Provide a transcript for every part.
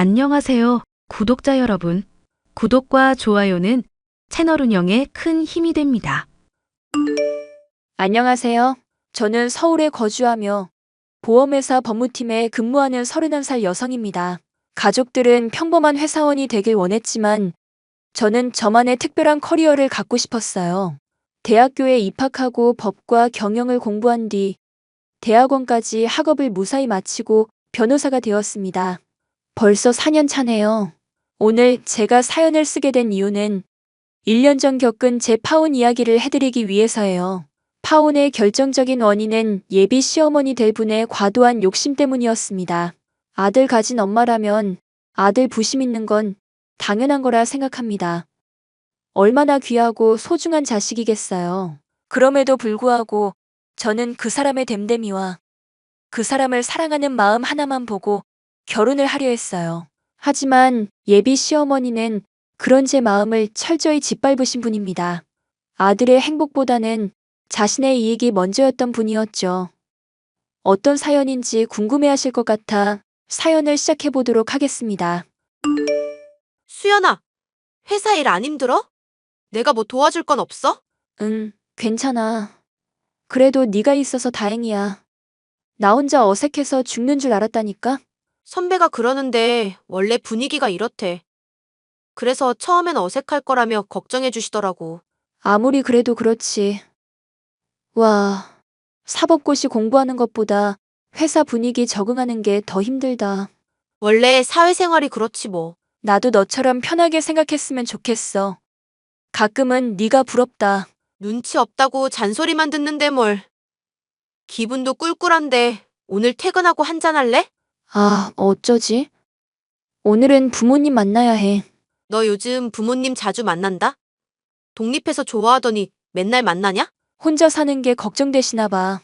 안녕하세요, 구독자 여러분. 구독과 좋아요는 채널 운영에 큰 힘이 됩니다. 안녕하세요. 저는 서울에 거주하며 보험회사 법무팀에 근무하는 31살 여성입니다. 가족들은 평범한 회사원이 되길 원했지만 저는 저만의 특별한 커리어를 갖고 싶었어요. 대학교에 입학하고 법과 경영을 공부한 뒤 대학원까지 학업을 무사히 마치고 변호사가 되었습니다. 벌써 4년 차네요. 오늘 제가 사연을 쓰게 된 이유는 1년 전 겪은 제 파혼 이야기를 해드리기 위해서예요. 파혼의 결정적인 원인은 예비 시어머니 될 분의 과도한 욕심 때문이었습니다. 아들 가진 엄마라면 아들 부심 있는 건 당연한 거라 생각합니다. 얼마나 귀하고 소중한 자식이겠어요. 그럼에도 불구하고 저는 그 사람의 됨됨이와 그 사람을 사랑하는 마음 하나만 보고 결혼을 하려 했어요. 하지만 예비 시어머니는 그런 제 마음을 철저히 짓밟으신 분입니다. 아들의 행복보다는 자신의 이익이 먼저였던 분이었죠. 어떤 사연인지 궁금해하실 것 같아 사연을 시작해 보도록 하겠습니다. 수연아, 회사 일 안 힘들어? 내가 뭐 도와줄 건 없어? 응, 괜찮아. 그래도 네가 있어서 다행이야. 나 혼자 어색해서 죽는 줄 알았다니까? 선배가 그러는데 원래 분위기가 이렇대. 그래서 처음엔 어색할 거라며 걱정해 주시더라고. 아무리 그래도 그렇지. 와, 사법고시 공부하는 것보다 회사 분위기 적응하는 게 더 힘들다. 원래 사회생활이 그렇지 뭐. 나도 너처럼 편하게 생각했으면 좋겠어. 가끔은 네가 부럽다. 눈치 없다고 잔소리만 듣는데 뭘. 기분도 꿀꿀한데 오늘 퇴근하고 한잔할래? 아, 어쩌지? 오늘은 부모님 만나야 해. 너 요즘 부모님 자주 만난다? 독립해서 좋아하더니 맨날 만나냐? 혼자 사는 게 걱정되시나 봐.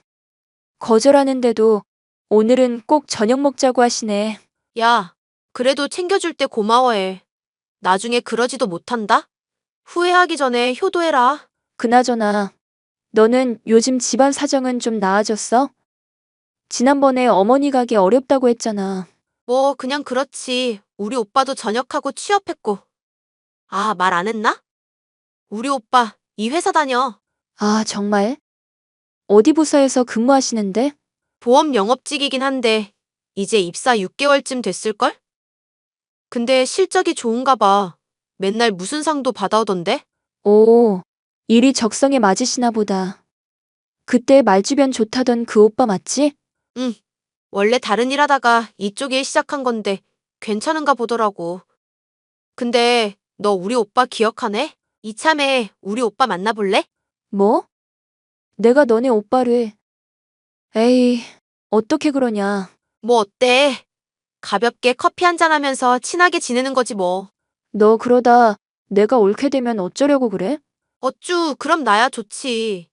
거절하는데도 오늘은 꼭 저녁 먹자고 하시네. 야, 그래도 챙겨줄 때 고마워해. 나중에 그러지도 못한다? 후회하기 전에 효도해라. 그나저나, 너는 요즘 집안 사정은 좀 나아졌어? 지난번에 어머니 가게 어렵다고 했잖아. 뭐 그냥 그렇지. 우리 오빠도 전역하고 취업했고. 아, 말 안 했나? 우리 오빠 이 회사 다녀. 아, 정말? 어디 부서에서 근무하시는데? 보험 영업직이긴 한데 이제 입사 6개월쯤 됐을걸? 근데 실적이 좋은가 봐. 맨날 무슨 상도 받아오던데? 오, 일이 적성에 맞으시나 보다. 그때 말주변 좋다던 그 오빠 맞지? 응. 원래 다른 일 하다가 이쪽 일 시작한 건데 괜찮은가 보더라고. 근데 너 우리 오빠 기억하네? 이참에 우리 오빠 만나볼래? 뭐? 내가 너네 오빠를. 에이, 어떻게 그러냐. 뭐 어때? 가볍게 커피 한잔 하면서 친하게 지내는 거지 뭐. 너 그러다 내가 옳게 되면 어쩌려고 그래? 어쭈, 그럼 나야 좋지.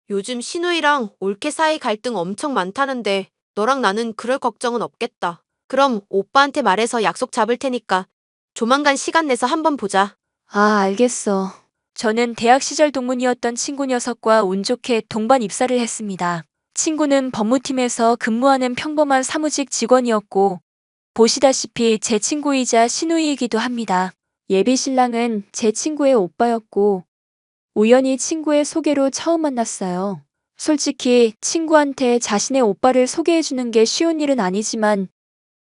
요즘 신우이랑 올케 사이 갈등 엄청 많다는데 너랑 나는 그럴 걱정은 없겠다. 그럼 오빠한테 말해서 약속 잡을 테니까 조만간 시간 내서 한번 보자. 아, 알겠어. 저는 대학 시절 동문이었던 친구 녀석과 운 좋게 동반 입사를 했습니다. 친구는 법무팀에서 근무하는 평범한 사무직 직원이었고, 보시다시피 제 친구이자 시누이이기도 합니다. 예비 신랑은 제 친구의 오빠였고, 우연히 친구의 소개로 처음 만났어요. 솔직히 친구한테 자신의 오빠를 소개해주는 게 쉬운 일은 아니지만,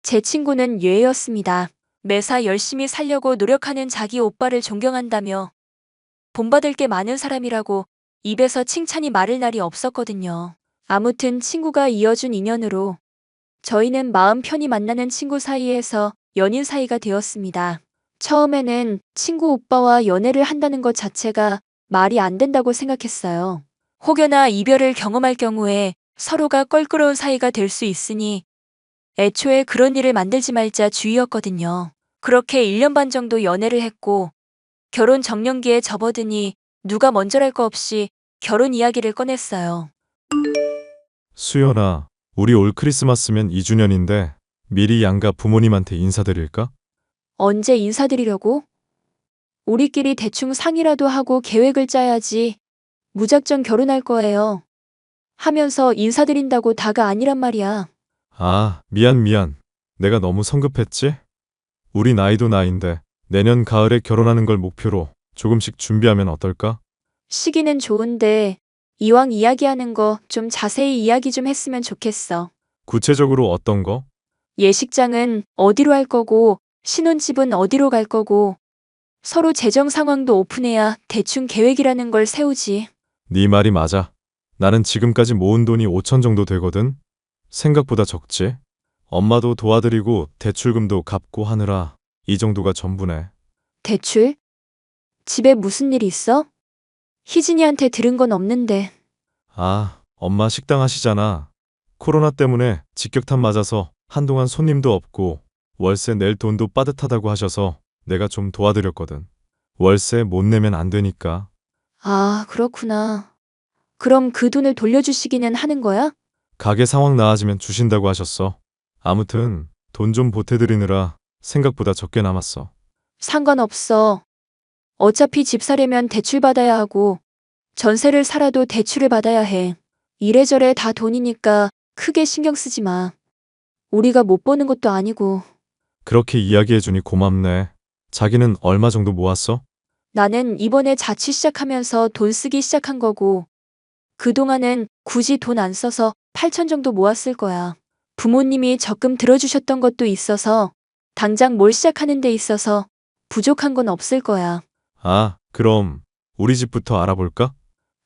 제 친구는 예외였습니다. 매사 열심히 살려고 노력하는 자기 오빠를 존경한다며 본받을 게 많은 사람이라고 입에서 칭찬이 마를 날이 없었거든요. 아무튼 친구가 이어준 인연으로 저희는 마음 편히 만나는 친구 사이에서 연인 사이가 되었습니다. 처음에는 친구 오빠와 연애를 한다는 것 자체가 말이 안 된다고 생각했어요. 혹여나 이별을 경험할 경우에 서로가 껄끄러운 사이가 될 수 있으니 애초에 그런 일을 만들지 말자 주의였거든요. 그렇게 1년 반 정도 연애를 했고 결혼 정년기에 접어드니 누가 먼저랄 거 없이 결혼 이야기를 꺼냈어요. 수연아, 우리 올 크리스마스면 2주년인데 미리 양가 부모님한테 인사드릴까? 언제 인사드리려고? 우리끼리 대충 상의라도 하고 계획을 짜야지. 무작정 결혼할 거예요. 하면서 인사드린다고 다가 아니란 말이야. 아, 미안. 내가 너무 성급했지? 우리 나이도 나이인데 내년 가을에 결혼하는 걸 목표로 조금씩 준비하면 어떨까? 시기는 좋은데 이왕 이야기하는 거 좀 자세히 이야기 좀 했으면 좋겠어. 구체적으로 어떤 거? 예식장은 어디로 할 거고 신혼집은 어디로 갈 거고 서로 재정 상황도 오픈해야 대충 계획이라는 걸 세우지. 네 말이 맞아. 나는 지금까지 모은 돈이 5천 정도 되거든. 생각보다 적지? 엄마도 도와드리고 대출금도 갚고 하느라 이 정도가 전부네. 대출? 집에 무슨 일 있어? 희진이한테 들은 건 없는데. 아, 엄마 식당 하시잖아. 코로나 때문에 직격탄 맞아서 한동안 손님도 없고 월세 낼 돈도 빠듯하다고 하셔서 내가 좀 도와드렸거든. 월세 못 내면 안 되니까. 아, 그렇구나. 그럼 그 돈을 돌려주시기는 하는 거야? 가게 상황 나아지면 주신다고 하셨어. 아무튼 돈 좀 보태드리느라 생각보다 적게 남았어. 상관없어. 어차피 집 사려면 대출 받아야 하고 전세를 살아도 대출을 받아야 해. 이래저래 다 돈이니까 크게 신경 쓰지 마. 우리가 못 버는 것도 아니고. 그렇게 이야기해주니 고맙네. 자기는 얼마 정도 모았어? 나는 이번에 자취 시작하면서 돈 쓰기 시작한 거고 그동안은 굳이 돈 안 써서 8천 정도 모았을 거야. 부모님이 적금 들어주셨던 것도 있어서 당장 뭘 시작하는 데 있어서 부족한 건 없을 거야. 아, 그럼 우리 집부터 알아볼까?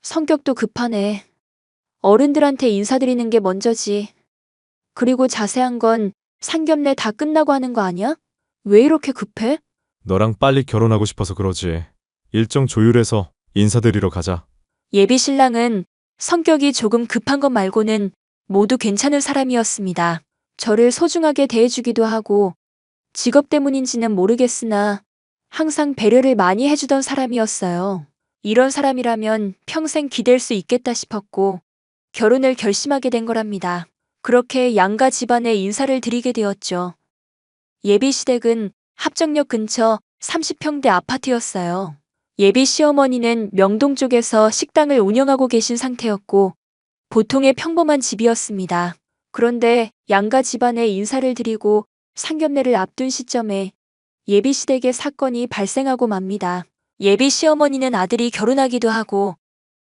성격도 급하네. 어른들한테 인사드리는 게 먼저지. 그리고 자세한 건 상견례 다 끝나고 하는 거 아니야? 왜 이렇게 급해? 너랑 빨리 결혼하고 싶어서 그러지. 일정 조율해서 인사드리러 가자. 예비 신랑은 성격이 조금 급한 것 말고는 모두 괜찮은 사람이었습니다. 저를 소중하게 대해주기도 하고 직업 때문인지는 모르겠으나 항상 배려를 많이 해주던 사람이었어요. 이런 사람이라면 평생 기댈 수 있겠다 싶었고 결혼을 결심하게 된 거랍니다. 그렇게 양가 집안에 인사를 드리게 되었죠. 예비 시댁은 합정역 근처 30평대 아파트였어요. 예비 시어머니는 명동 쪽에서 식당을 운영하고 계신 상태였고 보통의 평범한 집이었습니다. 그런데 양가 집안에 인사를 드리고 상견례를 앞둔 시점에 예비 시댁의 사건이 발생하고 맙니다. 예비 시어머니는 아들이 결혼하기도 하고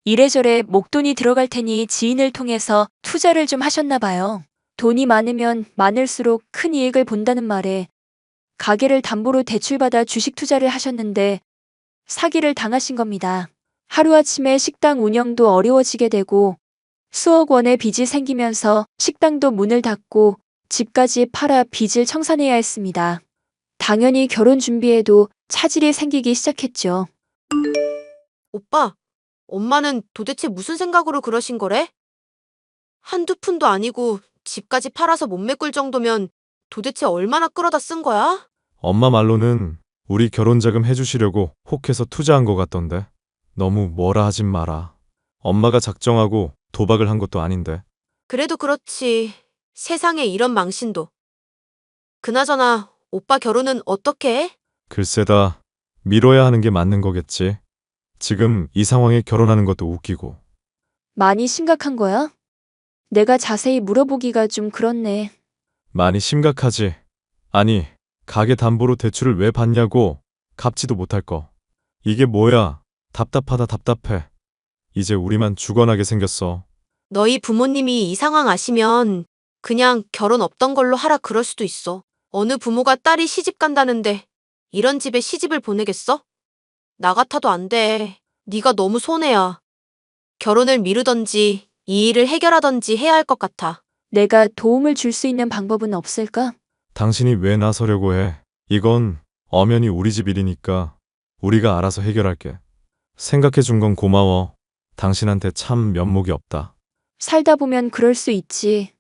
이래저래 목돈이 들어갈 테니 지인을 통해서 투자를 좀 하셨나 봐요. 돈이 많으면 많을수록 큰 이익을 본다는 말에 가게를 담보로 대출받아 주식 투자를 하셨는데 사기를 당하신 겁니다. 하루아침에 식당 운영도 어려워지게 되고 수억 원의 빚이 생기면서 식당도 문을 닫고 집까지 팔아 빚을 청산해야 했습니다. 당연히 결혼 준비에도 차질이 생기기 시작했죠. 오빠, 엄마는 도대체 무슨 생각으로 그러신 거래? 한두 푼도 아니고 집까지 팔아서 못 메꿀 정도면 도대체 얼마나 끌어다 쓴 거야? 엄마 말로는 우리 결혼자금 해주시려고 혹해서 투자한 것 같던데. 너무 뭐라 하진 마라. 엄마가 작정하고 도박을 한 것도 아닌데. 그래도 그렇지. 세상에 이런 망신도. 그나저나 오빠 결혼은 어떻게 해? 글쎄다. 미뤄야 하는 게 맞는 거겠지. 지금 이 상황에 결혼하는 것도 웃기고. 많이 심각한 거야? 내가 자세히 물어보기가 좀 그렇네. 많이 심각하지. 아니, 가게 담보로 대출을 왜 받냐고. 갚지도 못할 거. 이게 뭐야. 답답하다 답답해. 이제 우리만 죽어나게 생겼어. 너희 부모님이 이 상황 아시면 그냥 결혼 없던 걸로 하라 그럴 수도 있어. 어느 부모가 딸이 시집 간다는데 이런 집에 시집을 보내겠어? 나 같아도 안 돼. 네가 너무 손해야. 결혼을 미루던지 이 일을 해결하던지 해야 할 것 같아. 내가 도움을 줄 수 있는 방법은 없을까? 당신이 왜 나서려고 해? 이건 엄연히 우리 집 일이니까 우리가 알아서 해결할게. 생각해 준 건 고마워. 당신한테 참 면목이 없다. 살다 보면 그럴 수 있지.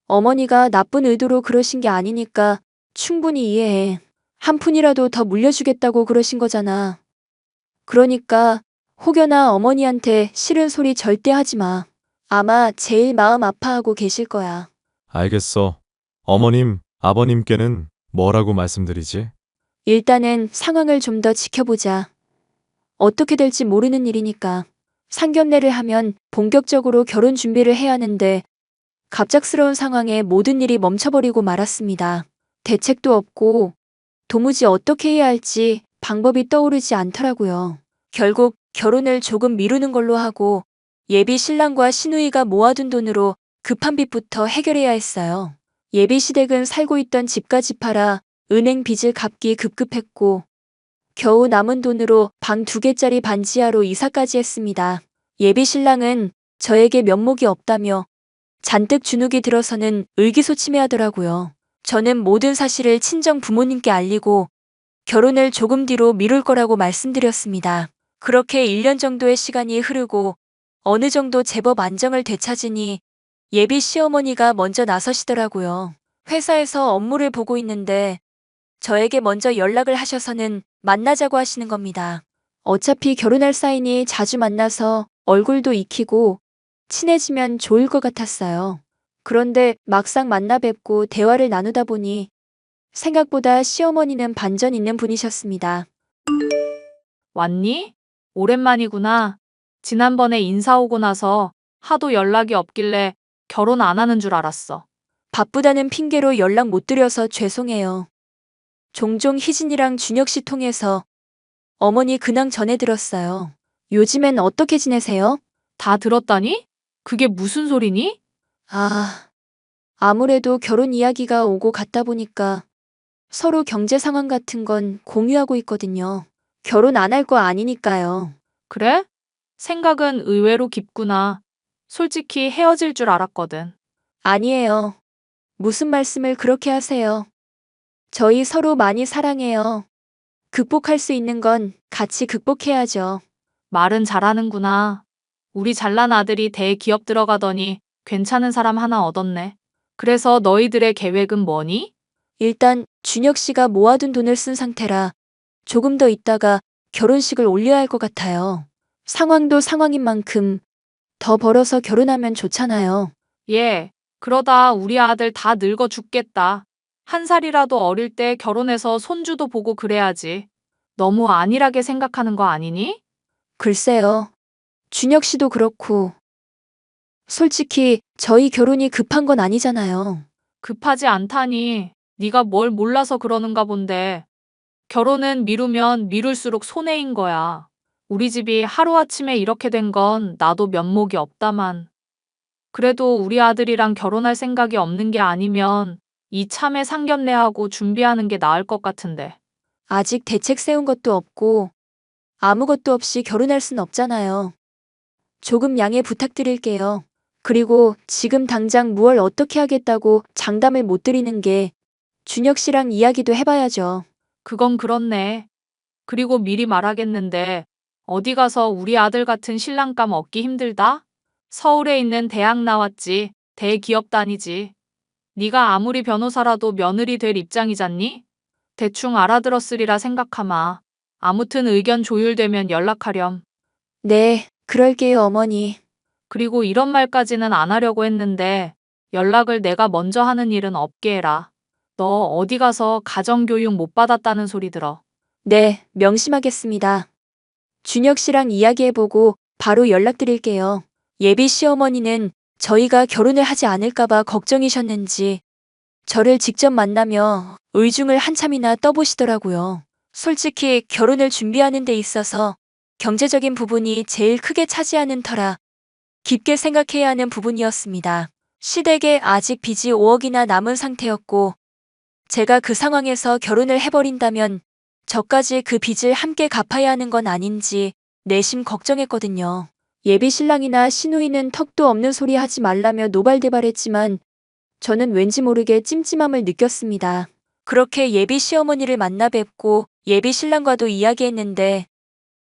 어머니가 나쁜 의도로 그러신 게 아니니까 충분히 이해해. 한 푼이라도 더 물려주겠다고 그러신 거잖아. 그러니까 혹여나 어머니한테 싫은 소리 절대 하지 마. 아마 제일 마음 아파하고 계실 거야. 알겠어. 어머님, 아버님께는 뭐라고 말씀드리지? 일단은 상황을 좀 더 지켜보자. 어떻게 될지 모르는 일이니까. 상견례를 하면 본격적으로 결혼 준비를 해야 하는데 갑작스러운 상황에 모든 일이 멈춰버리고 말았습니다. 대책도 없고 도무지 어떻게 해야 할지 방법이 떠오르지 않더라고요. 결국 결혼을 조금 미루는 걸로 하고 예비 신랑과 시누이가 모아둔 돈으로 급한 빚부터 해결해야 했어요. 예비 시댁은 살고 있던 집까지 팔아 은행 빚을 갚기 급급했고 겨우 남은 돈으로 방 2개짜리 반지하로 이사까지 했습니다. 예비 신랑은 저에게 면목이 없다며 잔뜩 주눅이 들어서는 의기소침해하더라고요. 저는 모든 사실을 친정 부모님께 알리고 결혼을 조금 뒤로 미룰 거라고 말씀드렸습니다. 그렇게 1년 정도의 시간이 흐르고 어느 정도 제법 안정을 되찾으니 예비 시어머니가 먼저 나서시더라고요. 회사에서 업무를 보고 있는데 저에게 먼저 연락을 하셔서는 만나자고 하시는 겁니다. 어차피 결혼할 사이니 자주 만나서 얼굴도 익히고 친해지면 좋을 것 같았어요. 그런데 막상 만나 뵙고 대화를 나누다 보니 생각보다 시어머니는 반전 있는 분이셨습니다. 왔니? 오랜만이구나. 지난번에 인사 오고 나서 하도 연락이 없길래 결혼 안 하는 줄 알았어. 바쁘다는 핑계로 연락 못 드려서 죄송해요. 종종 희진이랑 준혁 씨 통해서 어머니 근황 전해 들었어요. 요즘엔 어떻게 지내세요? 다 들었다니? 그게 무슨 소리니? 아무래도 결혼 이야기가 오고 갔다 보니까 서로 경제 상황 같은 건 공유하고 있거든요. 결혼 안 할 거 아니니까요. 그래? 생각은 의외로 깊구나. 솔직히 헤어질 줄 알았거든. 아니에요. 무슨 말씀을 그렇게 하세요. 저희 서로 많이 사랑해요. 극복할 수 있는 건 같이 극복해야죠. 말은 잘하는구나. 우리 잘난 아들이 대기업 들어가더니 괜찮은 사람 하나 얻었네. 그래서 너희들의 계획은 뭐니? 일단 준혁 씨가 모아둔 돈을 쓴 상태라 조금 더 있다가 결혼식을 올려야 할 것 같아요. 상황도 상황인 만큼 더 벌어서 결혼하면 좋잖아요. 예, 그러다 우리 아들 다 늙어 죽겠다. 1살이라도 어릴 때 결혼해서 손주도 보고 그래야지. 너무 안일하게 생각하는 거 아니니? 글쎄요. 준혁 씨도 그렇고 솔직히 저희 결혼이 급한 건 아니잖아요. 급하지 않다니. 네가 뭘 몰라서 그러는가 본데. 결혼은 미루면 미룰수록 손해인 거야. 우리 집이 하루아침에 이렇게 된 건 나도 면목이 없다만. 그래도 우리 아들이랑 결혼할 생각이 없는 게 아니면 이참에 상견례하고 준비하는 게 나을 것 같은데. 아직 대책 세운 것도 없고 아무것도 없이 결혼할 순 없잖아요. 조금 양해 부탁드릴게요. 그리고 지금 당장 무얼 어떻게 하겠다고 장담을 못 드리는 게 준혁 씨랑 이야기도 해봐야죠. 그건 그렇네. 그리고 미리 말하겠는데 어디 가서 우리 아들 같은 신랑감 얻기 힘들다? 서울에 있는 대학 나왔지. 대기업 다니지. 네가 아무리 변호사라도 며느리 될 입장이잖니? 대충 알아들었으리라 생각하마. 아무튼 의견 조율되면 연락하렴. 네, 그럴게요, 어머니. 그리고 이런 말까지는 안 하려고 했는데 연락을 내가 먼저 하는 일은 없게 해라. 너 어디 가서 가정교육 못 받았다는 소리 들어. 네, 명심하겠습니다. 준혁 씨랑 이야기해보고 바로 연락드릴게요. 예비 시어머니는 저희가 결혼을 하지 않을까봐 걱정이셨는지 저를 직접 만나며 의중을 한참이나 떠보시더라고요. 솔직히 결혼을 준비하는 데 있어서 경제적인 부분이 제일 크게 차지하는 터라 깊게 생각해야 하는 부분이었습니다. 시댁에 아직 빚이 5억이나 남은 상태였고 제가 그 상황에서 결혼을 해버린다면 저까지 그 빚을 함께 갚아야 하는 건 아닌지 내심 걱정했거든요. 예비 신랑이나 시누이는 턱도 없는 소리 하지 말라며 노발대발했지만 저는 왠지 모르게 찜찜함을 느꼈습니다. 그렇게 예비 시어머니를 만나 뵙고 예비 신랑과도 이야기했는데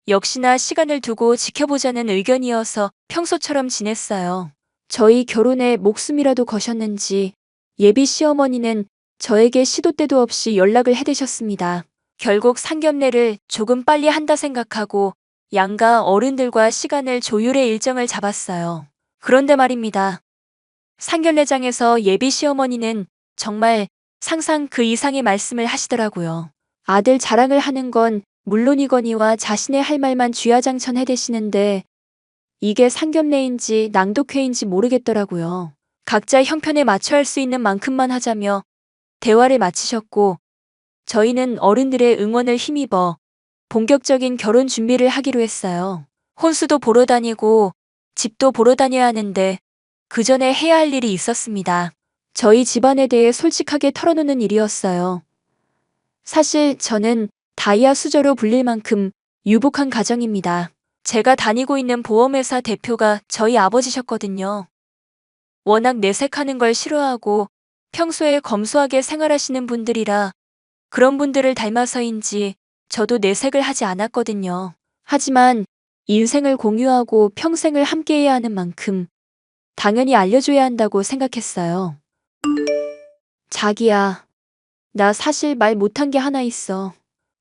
역시나 시간을 두고 지켜보자는 의견이어서 평소처럼 지냈어요. 저희 결혼에 목숨이라도 거셨는지 예비 시어머니는 저에게 시도 때도 없이 연락을 해대셨습니다. 결국 상견례를 조금 빨리 한다 생각하고 양가 어른들과 시간을 조율해 일정을 잡았어요. 그런데 말입니다. 상견례장에서 예비 시어머니는 정말 상상 그 이상의 말씀을 하시더라고요. 아들 자랑을 하는 건 물론이거니와 자신의 할 말만 쥐야장천 해대시는데 이게 상견례인지 낭독회인지 모르겠더라고요. 각자 형편에 맞춰 할 수 있는 만큼만 하자며 대화를 마치셨고 저희는 어른들의 응원을 힘입어 본격적인 결혼 준비를 하기로 했어요. 혼수도 보러 다니고 집도 보러 다녀야 하는데 그 전에 해야 할 일이 있었습니다. 저희 집안에 대해 솔직하게 털어놓는 일이었어요. 사실 저는 다이아 수저로 불릴 만큼 유복한 가정입니다. 제가 다니고 있는 보험회사 대표가 저희 아버지셨거든요. 워낙 내색하는 걸 싫어하고 평소에 검소하게 생활하시는 분들이라 그런 분들을 닮아서인지 저도 내색을 하지 않았거든요. 하지만 인생을 공유하고 평생을 함께해야 하는 만큼 당연히 알려줘야 한다고 생각했어요. 자기야, 나 사실 말 못한 게 하나 있어.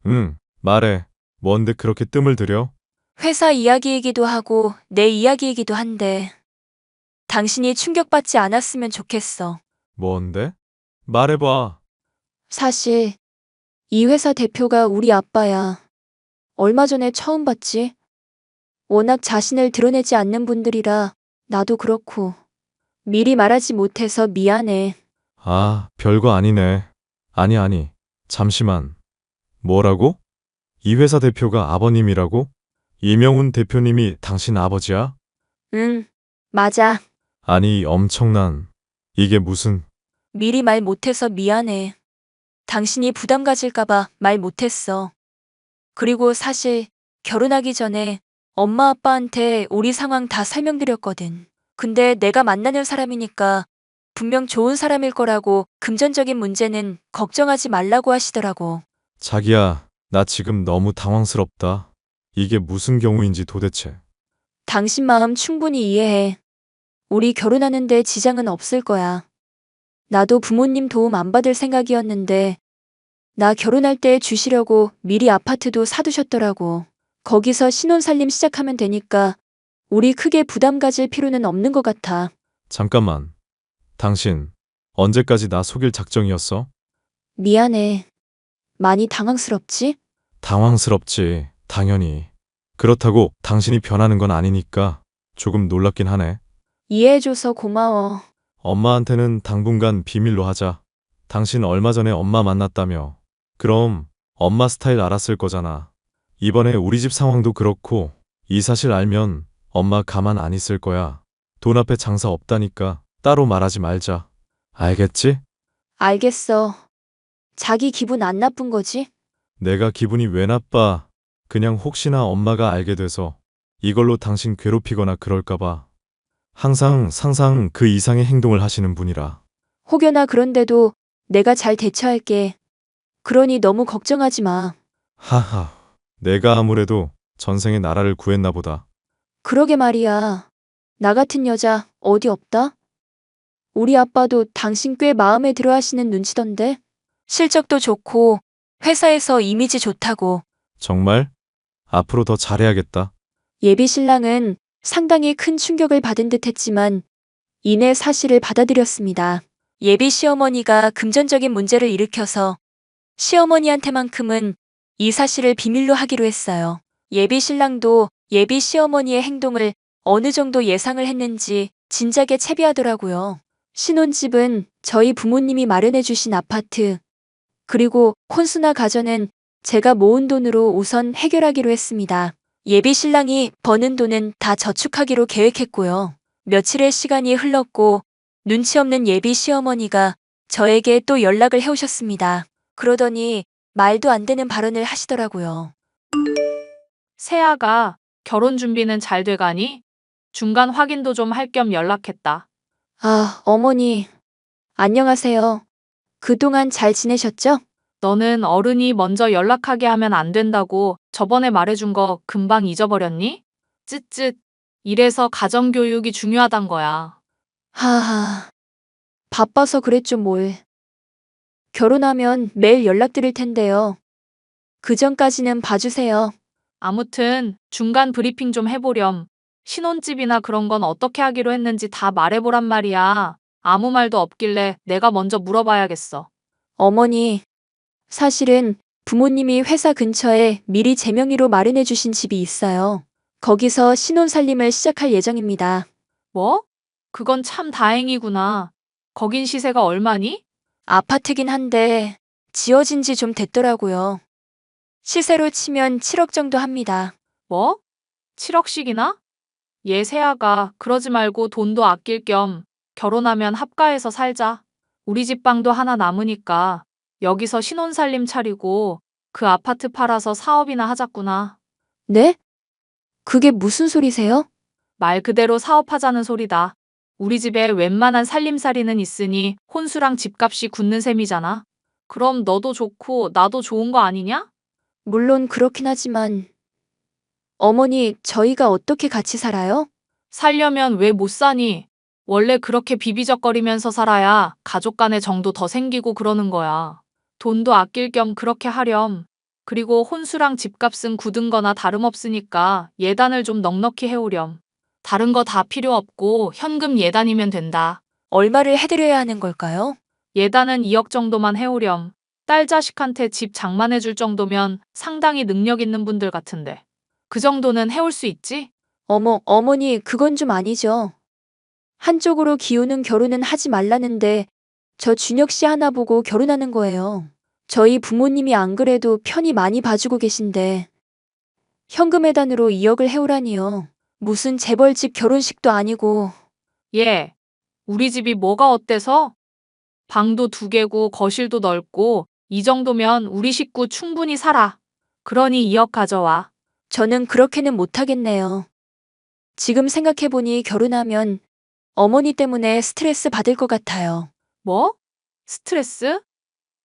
응, 말해. 뭔데 그렇게 뜸을 들여? 회사 이야기이기도 하고 내 이야기이기도 한데 당신이 충격받지 않았으면 좋겠어. 뭔데? 말해봐. 사실 이 회사 대표가 우리 아빠야. 얼마 전에 처음 봤지? 워낙 자신을 드러내지 않는 분들이라 나도 그렇고 미리 말하지 못해서 미안해. 아, 별거 아니네. 아니. 잠시만. 뭐라고? 이 회사 대표가 아버님이라고? 이명훈 대표님이 당신 아버지야? 응, 맞아. 아니, 엄청난. 이게 무슨... 미리 말 못해서 미안해. 당신이 부담 가질까봐 말 못했어. 그리고 사실 결혼하기 전에 엄마 아빠한테 우리 상황 다 설명드렸거든. 근데 내가 만나는 사람이니까 분명 좋은 사람일 거라고 금전적인 문제는 걱정하지 말라고 하시더라고. 자기야, 나 지금 너무 당황스럽다. 이게 무슨 경우인지 도대체. 당신 마음 충분히 이해해. 우리 결혼하는데 지장은 없을 거야. 나도 부모님 도움 안 받을 생각이었는데 나 결혼할 때 주시려고 미리 아파트도 사두셨더라고. 거기서 신혼살림 시작하면 되니까 우리 크게 부담 가질 필요는 없는 것 같아. 잠깐만. 당신, 언제까지 나 속일 작정이었어? 미안해. 많이 당황스럽지? 당황스럽지, 당연히. 그렇다고 당신이 변하는 건 아니니까 조금 놀랍긴 하네. 이해해줘서 고마워. 엄마한테는 당분간 비밀로 하자. 당신 얼마 전에 엄마 만났다며. 그럼 엄마 스타일 알았을 거잖아. 이번에 우리 집 상황도 그렇고 이 사실 알면 엄마 가만 안 있을 거야. 돈 앞에 장사 없다니까 따로 말하지 말자. 알겠지? 알겠어. 자기 기분 안 나쁜 거지? 내가 기분이 왜 나빠. 그냥 혹시나 엄마가 알게 돼서 이걸로 당신 괴롭히거나 그럴까봐. 항상 상상 그 이상의 행동을 하시는 분이라. 혹여나 그런데도 내가 잘 대처할게. 그러니 너무 걱정하지 마. 하하, 내가 아무래도 전생에 나라를 구했나 보다. 그러게 말이야. 나 같은 여자 어디 없다? 우리 아빠도 당신 꽤 마음에 들어 하시는 눈치던데? 실적도 좋고 회사에서 이미지 좋다고. 정말? 앞으로 더 잘해야겠다. 예비 신랑은 상당히 큰 충격을 받은 듯 했지만 이내 사실을 받아들였습니다. 예비 시어머니가 금전적인 문제를 일으켜서 시어머니한테만큼은 이 사실을 비밀로 하기로 했어요. 예비 신랑도 예비 시어머니의 행동을 어느 정도 예상을 했는지 진작에 채비하더라고요. 신혼집은 저희 부모님이 마련해 주신 아파트, 그리고 혼수나 가전은 제가 모은 돈으로 우선 해결하기로 했습니다. 예비 신랑이 버는 돈은 다 저축하기로 계획했고요. 며칠의 시간이 흘렀고 눈치 없는 예비 시어머니가 저에게 또 연락을 해오셨습니다. 그러더니 말도 안 되는 발언을 하시더라고요. 세아가 결혼 준비는 잘 돼가니? 중간 확인도 좀 할 겸 연락했다. 아, 어머니. 안녕하세요. 그동안 잘 지내셨죠? 너는 어른이 먼저 연락하게 하면 안 된다고 저번에 말해준 거 금방 잊어버렸니? 쯧쯧. 이래서 가정교육이 중요하단 거야. 하하. 바빠서 그랬죠 뭘. 결혼하면 매일 연락드릴 텐데요. 그 전까지는 봐주세요. 아무튼 중간 브리핑 좀 해보렴. 신혼집이나 그런 건 어떻게 하기로 했는지 다 말해보란 말이야. 아무 말도 없길래 내가 먼저 물어봐야겠어. 어머니, 사실은 부모님이 회사 근처에 미리 제 명의로 마련해 주신 집이 있어요. 거기서 신혼살림을 시작할 예정입니다. 뭐? 그건 참 다행이구나. 거긴 시세가 얼마니? 아파트긴 한데 지어진 지 좀 됐더라고요. 시세로 치면 7억 정도 합니다. 뭐? 7억씩이나? 얘 세아가 그러지 말고 돈도 아낄 겸 결혼하면 합가해서 살자. 우리 집 방도 하나 남으니까 여기서 신혼살림 차리고 그 아파트 팔아서 사업이나 하자꾸나. 네? 그게 무슨 소리세요? 말 그대로 사업하자는 소리다. 우리 집에 웬만한 살림살이는 있으니 혼수랑 집값이 굳는 셈이잖아. 그럼 너도 좋고 나도 좋은 거 아니냐? 물론 그렇긴 하지만 어머니, 저희가 어떻게 같이 살아요? 살려면 왜 못 사니? 원래 그렇게 비비적거리면서 살아야 가족 간의 정도 더 생기고 그러는 거야. 돈도 아낄 겸 그렇게 하렴. 그리고 혼수랑 집값은 굳은 거나 다름없으니까 예단을 좀 넉넉히 해오렴. 다른 거 다 필요 없고 현금 예단이면 된다. 얼마를 해드려야 하는 걸까요? 예단은 2억 정도만 해오렴. 딸 자식한테 집 장만해 줄 정도면 상당히 능력 있는 분들 같은데. 그 정도는 해올 수 있지? 어머니, 그건 좀 아니죠. 한쪽으로 기우는 결혼은 하지 말라는데 저 준혁 씨 하나 보고 결혼하는 거예요. 저희 부모님이 안 그래도 편히 많이 봐주고 계신데 현금 예단으로 2억을 해오라니요. 무슨 재벌집 결혼식도 아니고. 예. 우리 집이 뭐가 어때서? 방도 2개고 거실도 넓고 이 정도면 우리 식구 충분히 살아. 그러니 2억 가져와. 저는 그렇게는 못하겠네요. 지금 생각해보니 결혼하면 어머니 때문에 스트레스 받을 것 같아요. 뭐? 스트레스?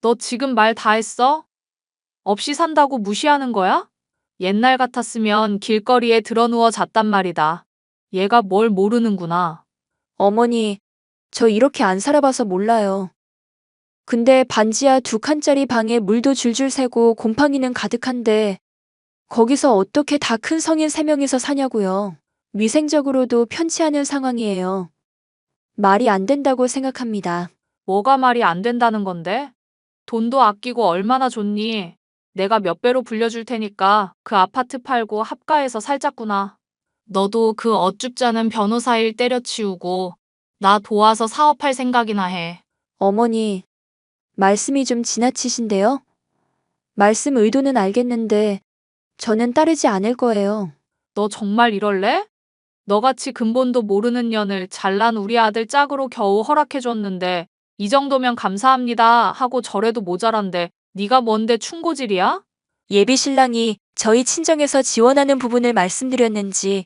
너 지금 말 다 했어? 없이 산다고 무시하는 거야? 옛날 같았으면 길거리에 드러누워 잤단 말이다. 얘가 뭘 모르는구나. 어머니, 저 이렇게 안 살아봐서 몰라요. 근데 반지하 2칸짜리 방에 물도 줄줄 새고 곰팡이는 가득한데 거기서 어떻게 다 큰 성인 3명이서 사냐고요. 위생적으로도 편치 않은 상황이에요. 말이 안 된다고 생각합니다. 뭐가 말이 안 된다는 건데? 돈도 아끼고 얼마나 좋니? 내가 몇 배로 불려줄 테니까 그 아파트 팔고 합가해서 살자꾸나. 너도 그 어줍잖은 변호사 일 때려치우고 나 도와서 사업할 생각이나 해. 어머니, 말씀이 좀 지나치신데요? 말씀 의도는 알겠는데 저는 따르지 않을 거예요. 너 정말 이럴래? 너같이 근본도 모르는 년을 잘난 우리 아들 짝으로 겨우 허락해줬는데 이 정도면 감사합니다 하고 저래도 모자란데 네가 뭔데 충고질이야? 예비 신랑이 저희 친정에서 지원하는 부분을 말씀드렸는지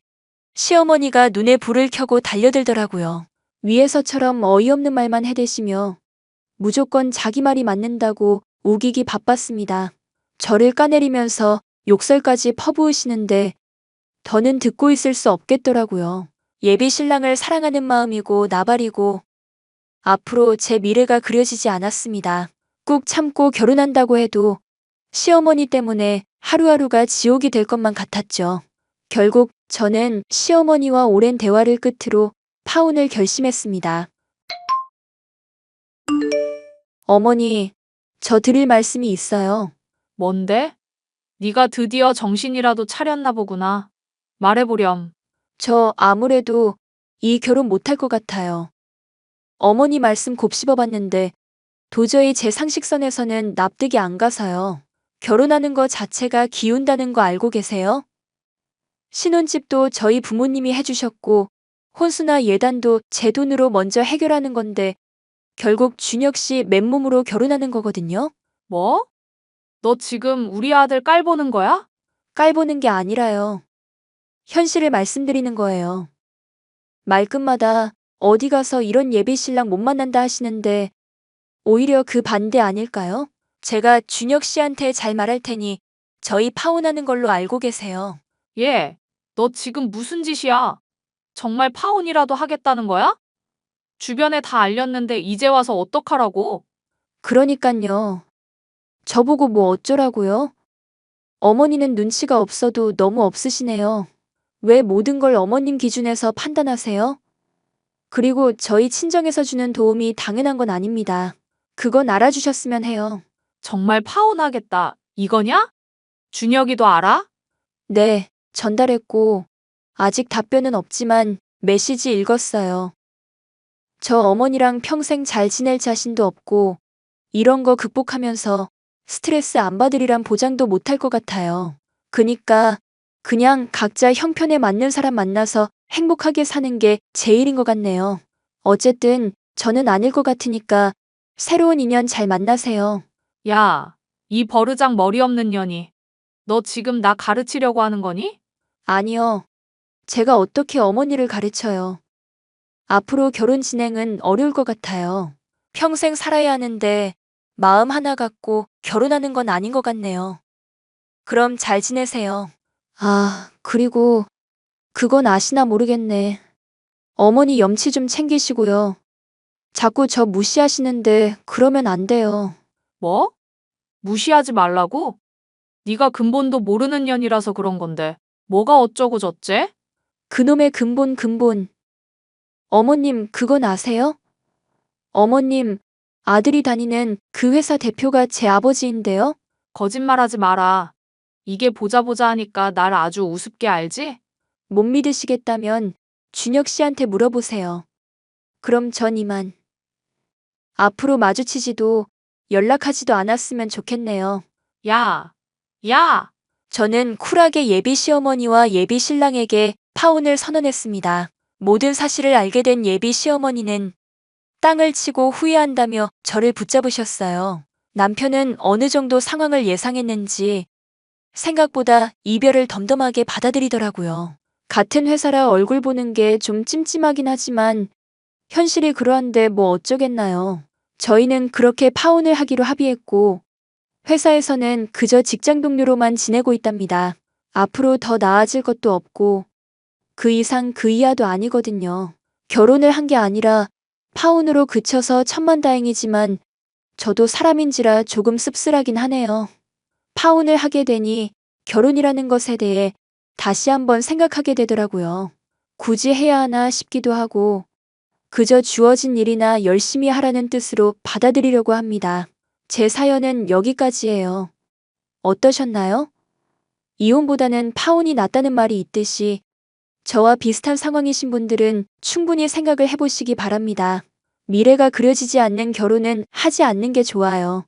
시어머니가 눈에 불을 켜고 달려들더라고요. 위에서처럼 어이없는 말만 해대시며 무조건 자기 말이 맞는다고 우기기 바빴습니다. 저를 까내리면서 욕설까지 퍼부으시는데 더는 듣고 있을 수 없겠더라고요. 예비 신랑을 사랑하는 마음이고 나발이고 앞으로 제 미래가 그려지지 않았습니다. 꾹 참고 결혼한다고 해도 시어머니 때문에 하루하루가 지옥이 될 것만 같았죠. 결국 저는 시어머니와 오랜 대화를 끝으로 파혼을 결심했습니다. 어머니, 저 드릴 말씀이 있어요. 뭔데? 네가 드디어 정신이라도 차렸나 보구나. 말해보렴. 저 아무래도 이 결혼 못할 것 같아요. 어머니 말씀 곱씹어봤는데 도저히 제 상식선에서는 납득이 안 가서요. 결혼하는 거 자체가 기운다는 거 알고 계세요? 신혼집도 저희 부모님이 해주셨고 혼수나 예단도 제 돈으로 먼저 해결하는 건데 결국 준혁 씨 맨몸으로 결혼하는 거거든요. 뭐? 너 지금 우리 아들 깔보는 거야? 깔보는 게 아니라요. 현실을 말씀드리는 거예요. 말끝마다 어디 가서 이런 예비 신랑 못 만난다 하시는데 오히려 그 반대 아닐까요? 제가 준혁 씨한테 잘 말할 테니 저희 파혼하는 걸로 알고 계세요. 얘, 너 지금 무슨 짓이야? 정말 파혼이라도 하겠다는 거야? 주변에 다 알렸는데 이제 와서 어떡하라고? 그러니깐요. 저보고 뭐 어쩌라고요? 어머니는 눈치가 없어도 너무 없으시네요. 왜 모든 걸 어머님 기준에서 판단하세요? 그리고 저희 친정에서 주는 도움이 당연한 건 아닙니다. 그건 알아주셨으면 해요. 정말 파혼하겠다. 이거냐? 준혁이도 알아? 네, 전달했고 아직 답변은 없지만 메시지 읽었어요. 저 어머니랑 평생 잘 지낼 자신도 없고 이런 거 극복하면서 스트레스 안 받으리란 보장도 못할 것 같아요. 그니까 그냥 각자 형편에 맞는 사람 만나서 행복하게 사는 게 제일인 것 같네요. 어쨌든 저는 아닐 것 같으니까 새로운 인연 잘 만나세요. 야, 이 버르장 머리 없는 년이. 너 지금 나 가르치려고 하는 거니? 아니요. 제가 어떻게 어머니를 가르쳐요. 앞으로 결혼 진행은 어려울 것 같아요. 평생 살아야 하는데 마음 하나 갖고 결혼하는 건 아닌 것 같네요. 그럼 잘 지내세요. 아, 그리고 그건 아시나 모르겠네. 어머니 염치 좀 챙기시고요. 자꾸 저 무시하시는데 그러면 안 돼요. 뭐? 무시하지 말라고? 네가 근본도 모르는 년이라서 그런 건데. 뭐가 어쩌고 저째? 그놈의 근본. 어머님, 그건 아세요? 어머님, 아들이 다니는 그 회사 대표가 제 아버지인데요? 거짓말하지 마라. 이게 보자 하니까 날 아주 우습게 알지? 못 믿으시겠다면 준혁 씨한테 물어보세요. 그럼 전 이만. 앞으로 마주치지도 연락하지도 않았으면 좋겠네요. 야, 야! 저는 쿨하게 예비 시어머니와 예비 신랑에게 파혼을 선언했습니다. 모든 사실을 알게 된 예비 시어머니는 땅을 치고 후회한다며 저를 붙잡으셨어요. 남편은 어느 정도 상황을 예상했는지 생각보다 이별을 덤덤하게 받아들이더라고요. 같은 회사라 얼굴 보는 게 좀 찜찜하긴 하지만 현실이 그러한데 뭐 어쩌겠나요. 저희는 그렇게 파혼을 하기로 합의했고 회사에서는 그저 직장 동료로만 지내고 있답니다. 앞으로 더 나아질 것도 없고 그 이상 그 이하도 아니거든요. 결혼을 한 게 아니라 파혼으로 그쳐서 천만다행이지만 저도 사람인지라 조금 씁쓸하긴 하네요. 파혼을 하게 되니 결혼이라는 것에 대해 다시 한번 생각하게 되더라고요. 굳이 해야 하나 싶기도 하고 그저 주어진 일이나 열심히 하라는 뜻으로 받아들이려고 합니다. 제 사연은 여기까지예요. 어떠셨나요? 이혼보다는 파혼이 낫다는 말이 있듯이 저와 비슷한 상황이신 분들은 충분히 생각을 해보시기 바랍니다. 미래가 그려지지 않는 결혼은 하지 않는 게 좋아요.